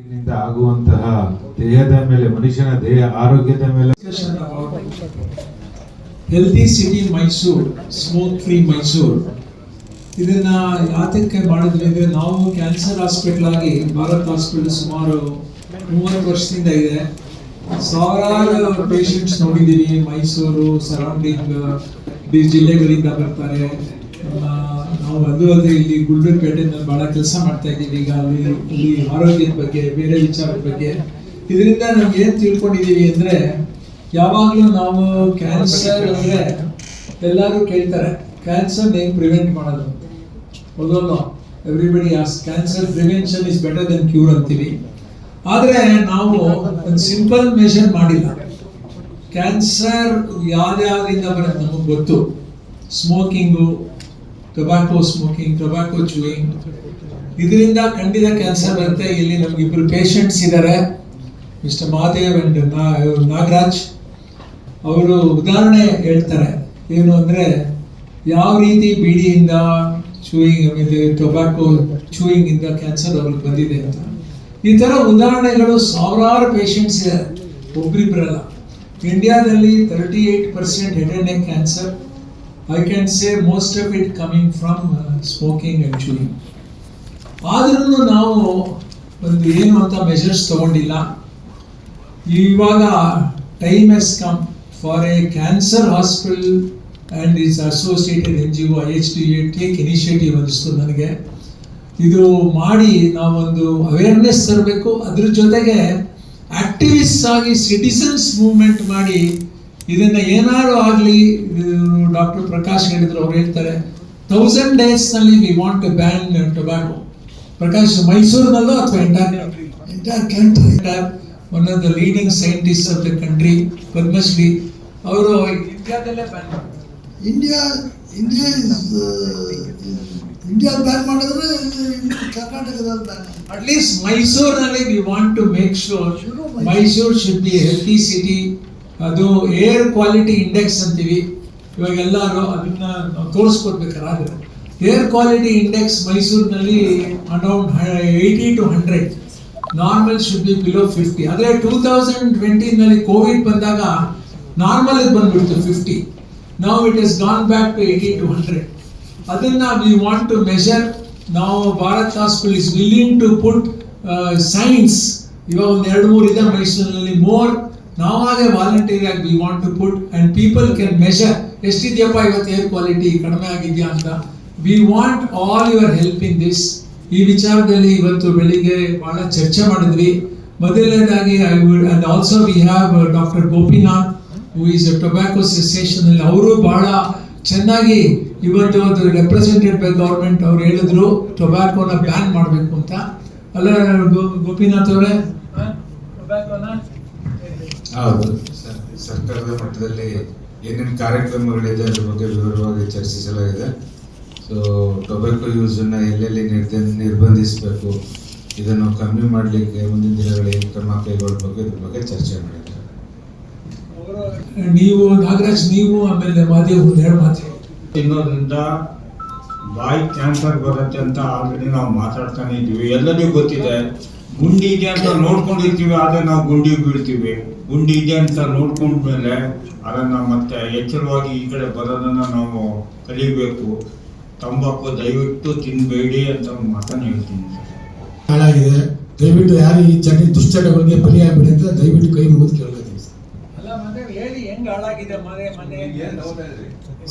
ನಿಂದ ಆಗುವಂತಹ ದೇಹದ ಮೇಲೆ, ಮನುಷ್ಯನ ದೇಹ ಆರೋಗ್ಯದ ಮೇಲೆ healthy city Mysuru, smoke free Mysuru. ಇದನ್ನ ಯಾತಕ್ಕೆ ಮಾಡಿದ್ವಿ ಅಂದರೆ, ನಾವು ಕ್ಯಾನ್ಸರ್ ಹಾಸ್ಪಿಟಲ್ ಆಗಿ ಭಾರತ್ ಹಾಸ್ಪಿಟಲ್ ಸುಮಾರು 30 ವರ್ಷದಿಂದ ಇದೆ. ಸಾವಿರಾರು ಪೇಷಂಟ್ಸ್ ನೋಡಿದ್ದೀವಿ. ಮೈಸೂರು ಸರೌಂಡಿಂಗ್ ಜಿಲ್ಲೆಗಳಿಂದ ಬರ್ತಾರೆ. ನಾವು ಅದು ಅಲ್ಲದೆ ಇಲ್ಲಿ ಗುಂಡ್ಲುಪೇಟೆನಲ್ಲಿ ಬಹಳ ಕೆಲಸ ಮಾಡ್ತಾ ಇದ್ದೀವಿ ಈಗ. ಅಲ್ಲಿ ಆರೋಗ್ಯದ ಬಗ್ಗೆ, ಬೇರೆ ವಿಚಾರದ ಬಗ್ಗೆ. ಇದರಿಂದ ನಮ್ಗೆ ಏನು ತಿಳ್ಕೊಂಡಿದ್ದೀವಿ ಅಂದರೆ, ಯಾವಾಗಲೂ ನಾವು ಕ್ಯಾನ್ಸರ್ ಅಂದರೆ ಎಲ್ಲರೂ ಕೇಳ್ತಾರೆ, ಕ್ಯಾನ್ಸರ್ ಹೇಗೆ ಪ್ರಿವೆಂಟ್ ಮಾಡೋದು? ಹೌದಲ್ಲ, everybody as cancer prevention is better then cure ಅಂತೀವಿ. ಆದರೆ ನಾವು ಒಂದು ಸಿಂಪಲ್ ಮೆಷರ್ ಮಾಡಿಲ್ಲ. ಕ್ಯಾನ್ಸರ್ ಯಾವ್ಯಾವುದರಿಂದ ಬರುತ್ತೆ ನಮಗೆ ಗೊತ್ತು. Smoking, tobacco smoking, tobacco chewing, ಇದರಿಂದ ಖಂಡಿತ ಕ್ಯಾನ್ಸರ್ ಬರುತ್ತೆ. ಇಲ್ಲಿ ನಮ್ಗೆ ಇಬ್ಬರು ಪೇಷಂಟ್ಸ್ ಇದ್ದಾರೆ, ಮಿಸ್ಟರ್ ಮಹಾದೇವ್ ಅಂಡ್ ನಾಗರಾಜ್. ಅವರು ಉದಾಹರಣೆ ಹೇಳ್ತಾರೆ, ಏನು ಅಂದರೆ ಯಾವ ರೀತಿ ಬೀಡಿಯಿಂದ, ಚೂಯಿಂಗ್, ಆಮೇಲೆ ಟೊಬ್ಯಾಕೋ ಚೂಯಿಂಗ್ ಇಂದ ಕ್ಯಾನ್ಸರ್ ಅವ್ರಿಗೆ ಬಂದಿದೆ ಅಂತ. ಈ ಥರ ಉದಾಹರಣೆಗಳು ಸಾವಿರಾರು ಪೇಷಂಟ್ಸ್ ಇದೆ, ಒಬ್ರಿಬ್ಬರಲ್ಲ. ಇಂಡಿಯಾದಲ್ಲಿ 38% head and neck cancer. I can say most of it coming from smoking and chewing. ಆದ್ರೂ ನಾವು ಒಂದು ಏನು ಅಂತ ಮೆಷರ್ಸ್ ತಗೊಂಡಿಲ್ಲ. ಇವಾಗ time has come for A cancer hospital and it's associated NGO IHDA take initiative ಅನಿಸ್ತು ನನಗೆ. ಇದು ಮಾಡಿ ನಾವೊಂದು ಅವೇರ್ನೆಸ್ ತರಬೇಕು. ಅದ್ರ ಜೊತೆಗೆ ಆಕ್ಟಿವಿಸ್ಟ್ ಆಗಿ ಸಿಟಿಸನ್ಸ್ ಮೂವ್ಮೆಂಟ್ ಮಾಡಿ ಇದನ್ನ ಏನಾದ್ರು ಆಗಲಿ. ಡಾಕ್ಟರ್ ಪ್ರಕಾಶ್ ಹೇಳಿದ್ರು, ಅವ್ರು ಹೇಳ್ತಾರೆ 1000 days ನಲ್ಲಿ we want to ban tobacco. Prakash ಮೈಸೂರಿನಲ್ಲೂ ಅಥವಾ entire country, one of the leading scientist of the country, Padmashri, ಅವರು ಇಂಡಿಯಾದಲ್ಲೇ ಬ್ಯಾನ್ ಮಾಡ್ತಾರೆ. ಇಂಡಿಯಾ ಬ್ಯಾನ್ ಮಾಡಿದ್ರೆ ಕರ್ನಾಟಕದಲ್ಲಿ ಬ್ಯಾನ್. ಅಟ್ಲೀಸ್ಟ್ ಮೈಸೂರಿನಲ್ಲಿ we want to make sure Mysuru should be healthy city. ಅದು ಏರ್ ಕ್ವಾಲಿಟಿ ಇಂಡೆಕ್ಸ್ ಅಂತೀವಿ. ಇವಾಗ ಎಲ್ಲರೂ ಅದನ್ನ ನಾವು ತೋರಿಸ್ಕೊಡ್ಬೇಕಾದ್ರೆ, ಏರ್ ಕ್ವಾಲಿಟಿ ಇಂಡೆಕ್ಸ್ ಮೈಸೂರಿನಲ್ಲಿ around 80 to 100. Normal should be below 50. ಆದರೆ 2020ನಲ್ಲಿ ಕೋವಿಡ್ ಬಂದಾಗ ನಾರ್ಮಲ್ ಬಂದ್ಬಿಡ್ತು 50. Now it has gone back to 80 to 100. ಅದನ್ನ ವಿ ವಾಂಟ್ ಟು ಮೆಷರ್. ನಾವು Bharat hospital is willing to put signs. ಇವಾಗ ಒಂದು 2-3 ಇದೆ ಮೈಸೂರಿನಲ್ಲಿ. ಮೋರ್ ನಾವಾಗೆ ವಾಲಂಟಿಯರ್ ಆಗಿ we want to put and people can measure. ಎಷ್ಟಿದೆಯಪ್ಪ ಇವತ್ತು ಏರ್ ಕ್ವಾಲಿಟಿ ಕಡಿಮೆ ಆಗಿದೆಯಾ ಅಂತ. We want all your help in this. ಈ ವಿಚಾರದಲ್ಲಿ ಇವತ್ತು ಬೆಳಿಗ್ಗೆ ಬಹಳ ಚರ್ಚೆ ಮಾಡಿದ್ವಿ. ಮೊದಲನೇದಾಗಿ I would, and also we have doctor Gopinath who is a tobacco cessation ಅಲ್ಲಿ. ಅವರು ಬಹಳ ಚೆನ್ನಾಗಿ ಇವತ್ತು ಅದು ರೆಪ್ರೆಸೆಂಟೆಡ್ ಬೈ ಗೌರ್ಮೆಂಟ್. ಅವ್ರು ಹೇಳಿದ್ರು ಟೊಬ್ಯಾಕೋನ ಬ್ಯಾನ್ ಮಾಡಬೇಕು ಅಂತ. ಅಲ್ಲ ಗೋಪಿನಾಥ್ ಅವರೇ, ಟೊಬ್ಯಾಕೋನ ಹೌದು, ಸರ್ಕಾರದ ಮಟ್ಟದಲ್ಲಿ ಏನೇನು ಕಾರ್ಯಕ್ರಮಗಳಿದೆ ಅದ್ರ ಬಗ್ಗೆ ವಿವರವಾಗಿ ಚರ್ಚಿಸಲಾಗಿದೆ. ಸೊ ಟೊಬ್ಯಾಕೊ ಯೂಸನ್ನು ಎಲ್ಲೆಲ್ಲಿ ನಿರ್ಬಂಧಿಸಬೇಕು, ಇದನ್ನು ಕಮ್ಮಿ ಮಾಡಲಿಕ್ಕೆ ಮುಂದಿನ ದಿನಗಳಲ್ಲಿ ಕ್ರಮ ಕೈಗೊಳ್ಳಬೇಕು, ಇದ್ರ ಬಗ್ಗೆ ಚರ್ಚೆ ಮಾಡಿದ್ದಾರೆ. ನೀವು ನಾಗರಾಜ್, ನೀವು ಆಮೇಲೆ ಮಾದೇವ್ ಒಂದು 2 ಮಾತು. ತಿನ್ನೋದ್ರಿಂದ ಬಾಯಿ ಕ್ಯಾನ್ಸರ್ ಬರುತ್ತೆ ಅಂತ ಆಲ್ರೆಡಿ ನಾವು ಮಾತಾಡ್ತಾನೆ ಇದ್ದೀವಿ. ಎಲ್ಲರಿಗೂ ಗೊತ್ತಿದೆ. ಗುಂಡಿ ಇದೆ ಅಂತ ನೋಡ್ಕೊಂಡಿರ್ತೀವಿ, ಆದರೆ ನಾವು ಗುಂಡಿ ಬೀಳ್ತೀವಿ. ಗುಂಡಿ ಇದೆ ಅಂತ ನೋಡ್ಕೊಂಡ್ಮೇಲೆ ಅದನ್ನು ಮತ್ತೆ ಎಚ್ಚರವಾಗಿ ಈ ಕಡೆ ಬರೋದನ್ನ ನಾವು ಕಲಿಬೇಕು. ತಂಬಾಕು ದಯವಿಟ್ಟು ತಿನ್ನಬೇಡಿ ಅಂತ ಒಂದು ಮಾತನ್ನು ಹೇಳ್ತೀನಿ. ಹಾಳಾಗಿದೆ, ದಯವಿಟ್ಟು ಯಾರು ಈ ದುಶ್ಚಟಗಳಿಗೆ ಬಲಿಯಾಗಬೇಡಿ ಅಂತ ದಯವಿಟ್ಟು ಕೈ ಮುಗಿದು ಕೇಳಬೇಕು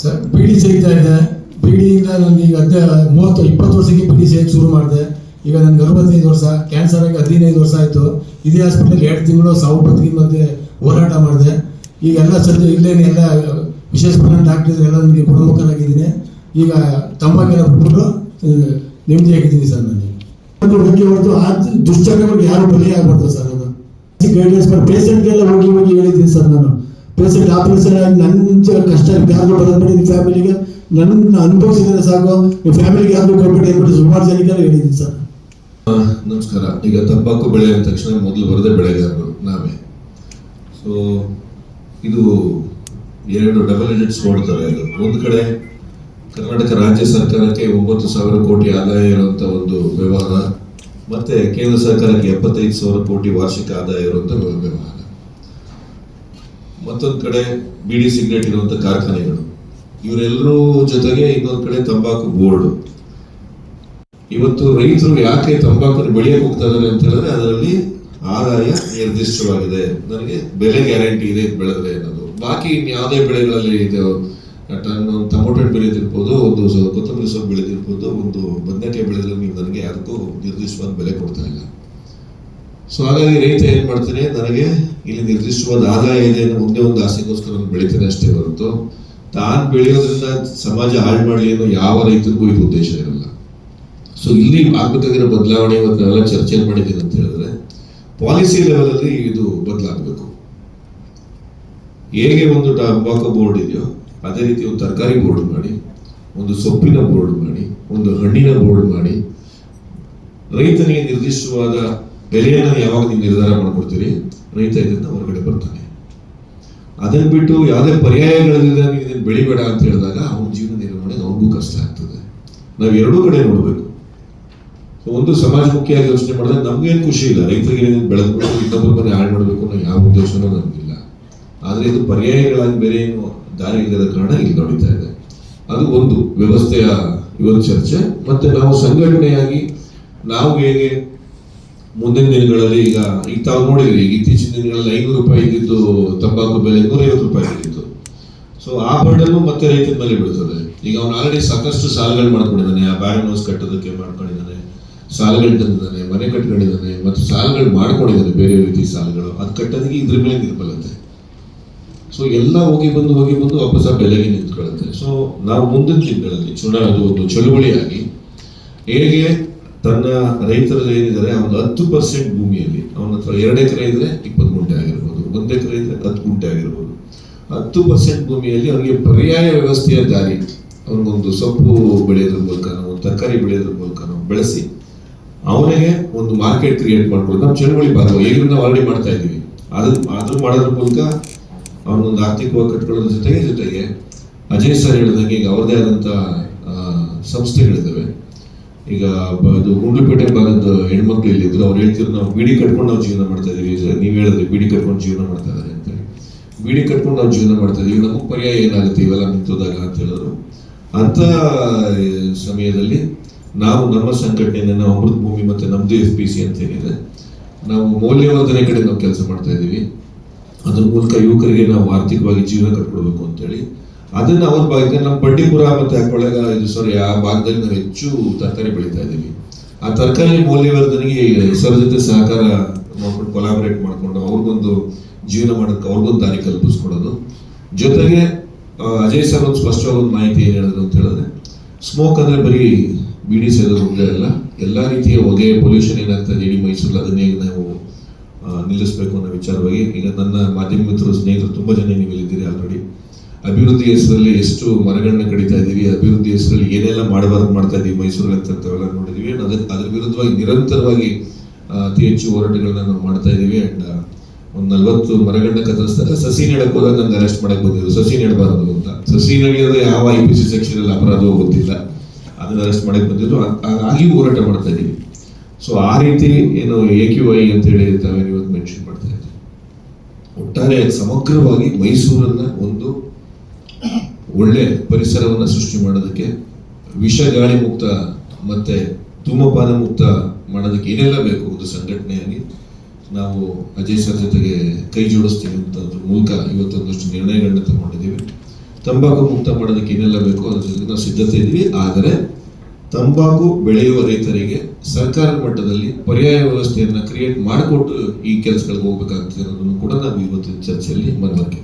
ಸರ್. ಬೀಡಿ ಸೇಗ್ತಾ ಇದೆ. ಬೀಡಿಯಿಂದ ನನಗೆ ಈಗ 30-20 ವರ್ಷಕ್ಕೆ ಬೀಡಿ ಸೇಗ್ ಶುರು ಮಾಡಿದೆ. ಈಗ ನನಗೆ 65 ವರ್ಷ, ಕ್ಯಾನ್ಸರ್ ಆಗಿ 15 ವರ್ಷ ಆಯಿತು. ಇದೇ ಹಾಸ್ಪಿಟಲ್ 2 ತಿಂಗಳು ಸಾವು ಬದುಕಿ ಮಧ್ಯೆ ಹೋರಾಟ ಮಾಡಿದೆ. ಈಗ ಎಲ್ಲ ಸರ್ಜರಿ ಇಲ್ಲೇನೆ, ಎಲ್ಲ ವಿಶೇಷ ಡಾಕ್ಟರ್ ಎಲ್ಲ ನನಗೆ ಗುಣಮುಖನಾಗಿದ್ದೀನಿ. ಈಗ ತಂಬಾಕೆಲ್ಲ ಬಿಟ್ಬಿಟ್ಟು ನೆಮ್ಮದಿಯಾಗಿದ್ದೀನಿ ಸರ್. ನನಗೆ ಹೊರತು ಆ ದುಶ್ಚಟಗಳಿಗೆ ಯಾರು ಬಲಿಯಾಗಬಾರ್ದು ಸರ್. ನಾನು ಗೈಡೆನ್ಸ್ ಪೇಷಂಟ್ಗೆಲ್ಲ ಹೋಗಿ ಹೇಳಿದ್ದೀನಿ ಸರ್. ನಾನು ಪೇಷಂಟ್ ಆಪರೇಷನ್ ಆಗಿ ನನ್ನ ಕಷ್ಟ ಯಾರು ಬರೋದ್ಬಿಟ್ಟು ನಿಮ್ಮ ಫ್ಯಾಮಿಲಿಗೆ ನನ್ನ ಅನುಭವಿಸಿದ್ರೆ ಸಾಕು, ನಿಮ್ಮ ಫ್ಯಾಮಿಲಿಗೆ ಯಾರು ಕೊಟ್ಬಿಟ್ಟು ಹೇಳ್ಬಿಟ್ಟು ಸುಮಾರು ಜನಕ್ಕೆಲ್ಲ ಹೇಳಿದ್ದೀನಿ ಸರ್. ನಮಸ್ಕಾರ. ಈಗ ತಂಬಾಕು ಬೆಳೆ ಅಂದ ತಕ್ಷಣ ಮೊದಲು ಬರದೆ ಬೆಳೆಗಾರರು ನಾವೇ. ಸೊ ಇದು 2 ಡಬಲ್ ಎಡಿಟ್ಸ್ ನೋಡ್ತಾರೆ. ಅದು ಒಂದು ಕಡೆ ಕರ್ನಾಟಕ ರಾಜ್ಯ ಸರ್ಕಾರಕ್ಕೆ 9,000 ಕೋಟಿ ಆದಾಯ ಇರುವಂತ ಒಂದು ವ್ಯವಹಾರ. ಮತ್ತೆ ಕೇಂದ್ರ ಸರ್ಕಾರಕ್ಕೆ 75,000 ಕೋಟಿ ವಾರ್ಷಿಕ ಆದಾಯ ಇರುವಂತ ವ್ಯವಹಾರ. ಮತ್ತೊಂದು ಕಡೆ ಬಿಡಿ ಸಿಗರೇಟ್ ಇರುವಂತ ಕಾರ್ಖಾನೆಗಳು, ಇವರೆಲ್ಲರೂ ಜೊತೆಗೆ ಇನ್ನೊಂದು ಕಡೆ ತಂಬಾಕು ಬೋರ್ಡ್. ಇವತ್ತು ರೈತರು ಯಾಕೆ ತಂಬಾಕು ಬೆಳೆಯಕ್ಕೆ ಹೋಗ್ತಾ ಇದ್ದಾರೆ ಅಂತ ಹೇಳಿದ್ರೆ ಅದರಲ್ಲಿ ಆದಾಯ ನಿರ್ದಿಷ್ಟವಾಗಿದೆ, ನನಗೆ ಬೆಲೆ ಗ್ಯಾರಂಟಿ ಇದೆ ಬೆಳೆದ್ರೆ ಅನ್ನೋದು. ಬಾಕಿ ಇನ್ಯಾವುದೇ ಬೆಳೆಗಳಲ್ಲಿ ಇದೆ, ಟೊಮೊಟೊ ಬೆಳೆದಿರ್ಬೋದು, ಒಂದು ಕೊತ್ತಂಬರಿ ಸೊಪ್ಪು ಬೆಳೆದಿರ್ಬೋದು, ಒಂದು ಬದನೆಕಾಯಿ ಬೆಳೆದ್ರೆ ನೀವು ನನಗೆ ಯಾರಿಗೂ ನಿರ್ದಿಷ್ಟವಾದ ಬೆಲೆ ಕೊಡ್ತಾ ಇಲ್ಲ. ಸೊ ಹಾಗಾಗಿ ರೈತ ಏನ್ ಮಾಡ್ತಾನೆ, ನನಗೆ ಇಲ್ಲಿ ನಿರ್ದಿಷ್ಟವಾದ ಆದಾಯ ಇದೆ ಅನ್ನೋ ಒಂದೇ ಒಂದು ಆಸೆಗೋಸ್ಕರ ನಾನು ಬೆಳಿತೇನೆ ಅಷ್ಟೇ ಹೊರತು ತಾನು ಬೆಳೆಯೋದ್ರಿಂದ ಸಮಾಜ ಹಾಳು ಮಾಡಲಿ ಅನ್ನೋ ಯಾವ ರೈತರಿಗೂ ಇದು ಉದ್ದೇಶ ಇರಲ್ಲ. ಸೊ ಇಲ್ಲಿ ಆಗ್ಬೇಕಾಗಿರೋ ಬದಲಾವಣೆ ಇವತ್ತು ನಾವೆಲ್ಲ ಚರ್ಚೆ ಮಾಡಿದ್ದೀನಿ ಅಂತ ಹೇಳಿದ್ರೆ ಪಾಲಿಸಿ ಲೆವೆಲ್ ಅಲ್ಲಿ ಇದು ಬದಲಾಗಬೇಕು. ಹೇಗೆ ಒಂದು ತಂಬಾಕು ಬೋರ್ಡ್ ಇದೆಯೋ ಅದೇ ರೀತಿ ಒಂದು ತರಕಾರಿ ಬೋರ್ಡ್ ಮಾಡಿ, ಒಂದು ಸೊಪ್ಪಿನ ಬೋರ್ಡ್ ಮಾಡಿ, ಒಂದು ಹಣ್ಣಿನ ಬೋರ್ಡ್ ಮಾಡಿ, ರೈತನಿಗೆ ನಿರ್ದಿಷ್ಟವಾದ ಬೆಲೆಯನ್ನು ಯಾವಾಗ ನೀವು ನಿರ್ಧಾರ ಮಾಡ್ಕೊಡ್ತೀರಿ ರೈತ ಇದನ್ನ ಹೊರಗಡೆ ಬರ್ತಾನೆ. ಅದನ್ನ ಬಿಟ್ಟು ಯಾವುದೇ ಪರ್ಯಾಯಗಳಿಂದ ನೀವು ಬೆಳಿಬೇಡ ಅಂತ ಹೇಳಿದಾಗ ಅವನ ಜೀವನ ನಿರ್ವಹಣೆ ಅವನಿಗೂ ಕಷ್ಟ ಆಗ್ತದೆ. ನಾವು ಎರಡೂ ಕಡೆ ನೋಡ್ಬೇಕು. ಒಂದು ಸಮಾಜಮುಖಿಯಾಗಿ ಯೋಚನೆ ಮಾಡಿದ್ರೆ ನಮ್ಗೇನು ಖುಷಿ ಇಲ್ಲ, ರೈತರಿಗೆ ಬೆಳೆದ್ಬಿಟ್ಟು ಇನ್ನೊಬ್ಬರ ಮನೆ ಹಾಳು ಮಾಡಬೇಕು ಅನ್ನೋ ಯಾವ ಉದ್ದೇಶನೂ ನಮಗಿಲ್ಲ. ಆದ್ರೆ ಇದು ಪರ್ಯಾಯಗಳಾಗಿ ಬೇರೆ ಏನು ದಾರಿ ಇಲ್ಲದ ಕಾರಣ ಇಲ್ಲಿ ನಡೀತಾ ಇದೆ. ಅದು ಒಂದು ವ್ಯವಸ್ಥೆಯ ಇವತ್ತು ಚರ್ಚೆ. ಮತ್ತೆ ನಾವು ಸಂಘಟನೆಯಾಗಿ ನಾವು ಹೇಗೆ ಮುಂದಿನ ದಿನಗಳಲ್ಲಿ ಈಗ ತಾವು ನೋಡಿದ್ರಿ, ಈಗ ಇತ್ತೀಚಿನ ದಿನಗಳಲ್ಲಿ 500 ರೂಪಾಯಿ ಇದ್ದಿದ್ದು ತಂಬಾಕು ಬೆಲೆ 150 ರೂಪಾಯಿ ಇದ್ದಿತ್ತು. ಸೊ ಆ ಬರ್ಡನ್ನು ಮತ್ತೆ ರೈತನ ಮೇಲೆ ಬೀಳ್ತದೆ. ಈಗ ಅವನು ಆಲ್ರೆಡಿ ಸಾಕಷ್ಟು ಸಾಲಗಳು ಮಾಡ್ಕೊಂಡಿದ್ದಾನೆ, ಆ ಬ್ಯಾಂಕ್ ಲೋನ್ಸ್ ಕಟ್ಟೋದಕ್ಕೆ ಮಾಡ್ಕೊಂಡಿದ್ದಾನೆ, ಸಾಲಗಳು ತಂದಿದ್ದಾನೆ, ಮನೆ ಕಟ್ಕೊಂಡಿದ್ದಾನೆ, ಮತ್ತು ಸಾಲಗಳು ಮಾಡ್ಕೊಂಡಿದ್ದಾನೆ, ಬೇರೆ ರೀತಿ ಸಾಲಗಳು. ಅದು ಕಟ್ಟೋದಕ್ಕೆ ಇದ್ರ ಮೇಲೆ ನಿರ್ಬಲತೆ. ಸೊ ಎಲ್ಲ ಹೋಗಿ ಬಂದು ವಾಪಸ್ ಆ ಬೆಲೆಗೆ ನಿಂತ್ಕೊಳ್ಳುತ್ತೆ. ಸೊ ನಾವು ಮುಂದಿನ ದಿನಗಳಲ್ಲಿ ಚುನಾವಣೆ ಒಂದು ಚಳುವಳಿಯಾಗಿ ಹೇಗೆ ತನ್ನ ರೈತರು ಏನಿದ್ದಾರೆ ಅವನು 10% ಭೂಮಿಯಲ್ಲಿ ಅವನ ಹತ್ರ 2 ಎಕರೆ ಇದ್ರೆ 20 ಗುಂಟೆ ಆಗಿರ್ಬೋದು, 1 ಎಕರೆ ಇದ್ರೆ 10 ಗುಂಟೆ ಆಗಿರ್ಬೋದು, 10% ಭೂಮಿಯಲ್ಲಿ ಅವನಿಗೆ ಪರ್ಯಾಯ ವ್ಯವಸ್ಥೆಯ ದಾರಿ, ಅವನಿಗೊಂದು ಸೊಪ್ಪು ಬೆಳೆಯೋದ್ರ ಮೂಲಕ, ಒಂದು ತರಕಾರಿ ಬೆಳೆಯೋದ್ರ ಮೂಲಕ ಬೆಳೆಸಿ ಅವನಿಗೆ ಒಂದು ಮಾರ್ಕೆಟ್ ಕ್ರಿಯೇಟ್ ಮಾಡ್ಕೊಳ್ಳೋದು ನಮ್ಮ ಚಳುವಳಿ ಭಾಗ. ಈಗ ನಾವು ಆಲ್ರೆಡಿ ಮಾಡ್ತಾ ಇದ್ದೀವಿ. ಅದು ಮಾಡೋದ್ರ ಮೂಲಕ ಅವನೊಂದು ಆರ್ಥಿಕವಾಗಿ ಕಟ್ಕೊಳ್ಳೋದ್ರ ಜೊತೆಗೆ ಅಜಯ್ ಸರ್ ಹೇಳಿದಂಗೆ ಈಗ ಅವ್ರದೇ ಆದಂತ ಸಂಸ್ಥೆಗಳಿದ್ದಾವೆ. ಈಗ ಅದು ಗುಂಡ್ಲುಪೇಟೆ ಭಾಗದ ಹೆಣ್ಮಕ್ಳು ಇಲ್ಲಿದ್ರು, ಅವ್ರು ಹೇಳ್ತಿದ್ರು ನಾವು ಬೀಡಿ ಕಟ್ಕೊಂಡು ನಾವು ಜೀವನ ಮಾಡ್ತಾ ಇದೀವಿ. ನೀವು ಹೇಳಿದ್ರಿ ಬೀಡಿ ಕಟ್ಕೊಂಡು ಜೀವನ ಮಾಡ್ತಾ ಇದ್ದಾರೆ ಅಂತೇಳಿ. ಬೀಡಿ ಕಟ್ಕೊಂಡು ನಾವು ಜೀವನ ಮಾಡ್ತಾ ಇದೀವಿ, ನಮಗೆ ಪರ್ಯಾಯ ಏನಾಗುತ್ತೆ ಇವೆಲ್ಲ ನಿಂತೋದಾಗ ಅಂತ ಹೇಳಿದ್ರು. ಅಂತ ಸಮಯದಲ್ಲಿ ನಾವು ನಮ್ಮ ಸಂಘಟನೆಯನ್ನು ನಾವು ಅಮೃತ ಭೂಮಿ ಮತ್ತೆ ನಮ್ದು FPC ಅಂತ ಏನಿದೆ, ನಾವು ಮೌಲ್ಯವರ್ಧನೆ ಕಡೆ ನಾವು ಕೆಲಸ ಮಾಡ್ತಾ ಇದ್ದೀವಿ. ಅದ್ರ ಮೂಲಕ ಯುವಕರಿಗೆ ನಾವು ಆರ್ಥಿಕವಾಗಿ ಜೀವನ ಕಟ್ಕೊಡ್ಬೇಕು ಅಂತೇಳಿ ಅದನ್ನ ಅವ್ರ ಭಾಗಕ್ಕೆ ನಮ್ಮ ಬಂಡೀಪುರ ಮತ್ತೆ ಕೊಳ್ಳೇಗ ಆ ಭಾಗದಲ್ಲಿ ನಾವು ಹೆಚ್ಚು ತರಕಾರಿ ಬೆಳೀತಾ ಇದ್ದೀವಿ. ಆ ತರಕಾರಿ ಮೌಲ್ಯವರ್ಧನೆಗೆ ಸರ್ ಜೊತೆ ಸಹಕಾರ ಮಾಡ್ಕೊಂಡು ಕೊಲಾಬರೇಟ್ ಮಾಡ್ಕೊಂಡು ಅವ್ರಿಗೊಂದು ಜೀವನ ಮಾಡೋದಕ್ಕೆ ಅವ್ರಿಗೊಂದು ದಾರಿ ಕಲ್ಪಿಸ್ಕೊಡೋದು. ಜೊತೆಗೆ ಅಜಯ್ ಸರ್ ಒಂದು ಸ್ಪಷ್ಟವಾದ ಒಂದು ಮಾಹಿತಿ ಏನ್ ಹೇಳಿದ್ರು ಅಂತ ಹೇಳಿದ್ರೆ, ಸ್ಮೋಕ್ ಅಂದ್ರೆ ಬರೀ ಬೀಡಿ ಸೇದೋದು ಒಂದೇ ಅಲ್ಲ, ಎಲ್ಲಾ ರೀತಿಯ ಹೊಗೆ ಪೊಲ್ಯೂಷನ್ ಏನಾಗ್ತದೆ ಇಡೀ ಮೈಸೂರಲ್ಲಿ ಅದನ್ನೇ ನಾವು ನಿಲ್ಲಿಸಬೇಕು ಅನ್ನೋ ವಿಚಾರವಾಗಿ ಈಗ ನನ್ನ ಮಾಧ್ಯಮ ಮಿತ್ರರು ಸ್ನೇಹಿತರು ತುಂಬಾ ಜನ ನೀವು ಇಲ್ಲಿದ್ದೀರಿ. ಆಲ್ರೆಡಿ ಅಭಿವೃದ್ಧಿ ಹೆಸರಲ್ಲಿ ಎಷ್ಟು ಮರಗಳನ್ನ ಕಡಿತಾ ಇದೀವಿ, ಅಭಿವೃದ್ಧಿ ಹೆಸರಲ್ಲಿ ಏನೆಲ್ಲ ಮಾಡಬಾರ್ದು ಮಾಡ್ತಾ ಇದೀವಿ ಮೈಸೂರಲ್ಲಿ ಅಂತವೆಲ್ಲ ನೋಡಿದೀವಿ. ಅದ್ರ ವಿರುದ್ಧವಾಗಿ ನಿರಂತರವಾಗಿ ಅತಿ ಹೆಚ್ಚು ಹೋರಾಟಗಳನ್ನ ನಾವು ಮಾಡ್ತಾ ಇದೀವಿ. ಅಂಡ್ ಒಂದು 40 ಮರಗಳನ್ನ ಕತ್ತರಿಸ್ತಾರೆ. ಸಸಿ ನೆಡಕ್ ಹೋದಾಗ ನನ್ಗೆ ಅರೆಸ್ಟ್ ಮಾಡಕ್ ಬಂದಿದ್ರು, ಸಸಿ ನೆಡಬಾರದು ಅಂತ. ಸಸಿ ನೆಡೆಯೋದು ಯಾವ IPC ಸೆಕ್ಷನ್ ಅಲ್ಲಿ ಅಪರಾಧವೂ ಗೊತ್ತಿಲ್ಲ, ಅದನ್ನ ಅರೆಸ್ಟ್ ಮಾಡಕ್ ಬಂದಿದ್ರು. ಹಾಗಾಗಿ ಹೋರಾಟ ಮಾಡ್ತಾ ಇದೀವಿ. ಸೊ ಆ ರೀತಿ ಏನು AQI ಅಂತ ಹೇಳಿ ತಾವೇನು ಇವತ್ತು ಮೆನ್ಷನ್ ಮಾಡ್ತಾ ಇದ್ದೀವಿ. ಒಟ್ಟಾರೆ ಸಮಗ್ರವಾಗಿ ಮೈಸೂರನ್ನ ಒಂದು ಒಳ್ಳೆ ಪರಿಸರವನ್ನ ಸೃಷ್ಟಿ ಮಾಡೋದಕ್ಕೆ, ವಿಷ ಗಾಳಿ ಮುಕ್ತ ಮತ್ತೆ ಧೂಮಪಾನ ಮುಕ್ತ ಮಾಡೋದಕ್ಕೆ ಏನೆಲ್ಲ ಬೇಕು ಒಂದು ಸಂಘಟನೆಯಾಗಿ ನಾವು ಅಜಯ್ ಸರ್ ಜೊತೆಗೆ ಕೈ ಜೋಡಿಸ್ತೀವಿ ಅಂತ ಮೂಲಕ ಇವತ್ತೊಂದಷ್ಟು ನಿರ್ಣಯಗಳನ್ನ ತಗೊಂಡಿದ್ದೀವಿ. ತಂಬಾಕು ಮುಕ್ತ ಮಾಡೋದಕ್ಕೆ ಏನೆಲ್ಲ ಬೇಕು ಅದ್ರ ಜೊತೆಗೆ ನಾವು ಸಿದ್ಧತೆ ಇದ್ವಿ. ಆದರೆ ತಂಬಾಕು ಬೆಳೆಯುವ ರೈತರಿಗೆ ಸರ್ಕಾರದ ಮಟ್ಟದಲ್ಲಿ ಪರ್ಯಾಯ ವ್ಯವಸ್ಥೆಯನ್ನ ಕ್ರಿಯೇಟ್ ಮಾಡಿಕೊಟ್ಟು ಈ ಕೆಲಸಗಳಿಗೆ ಹೋಗ್ಬೇಕಾಗ್ತದೆ ಅನ್ನೋದನ್ನು ಕೂಡ ನಾವು ಇವತ್ತಿನ ಚರ್ಚೆಯಲ್ಲಿ ಮನವರಿಕೆ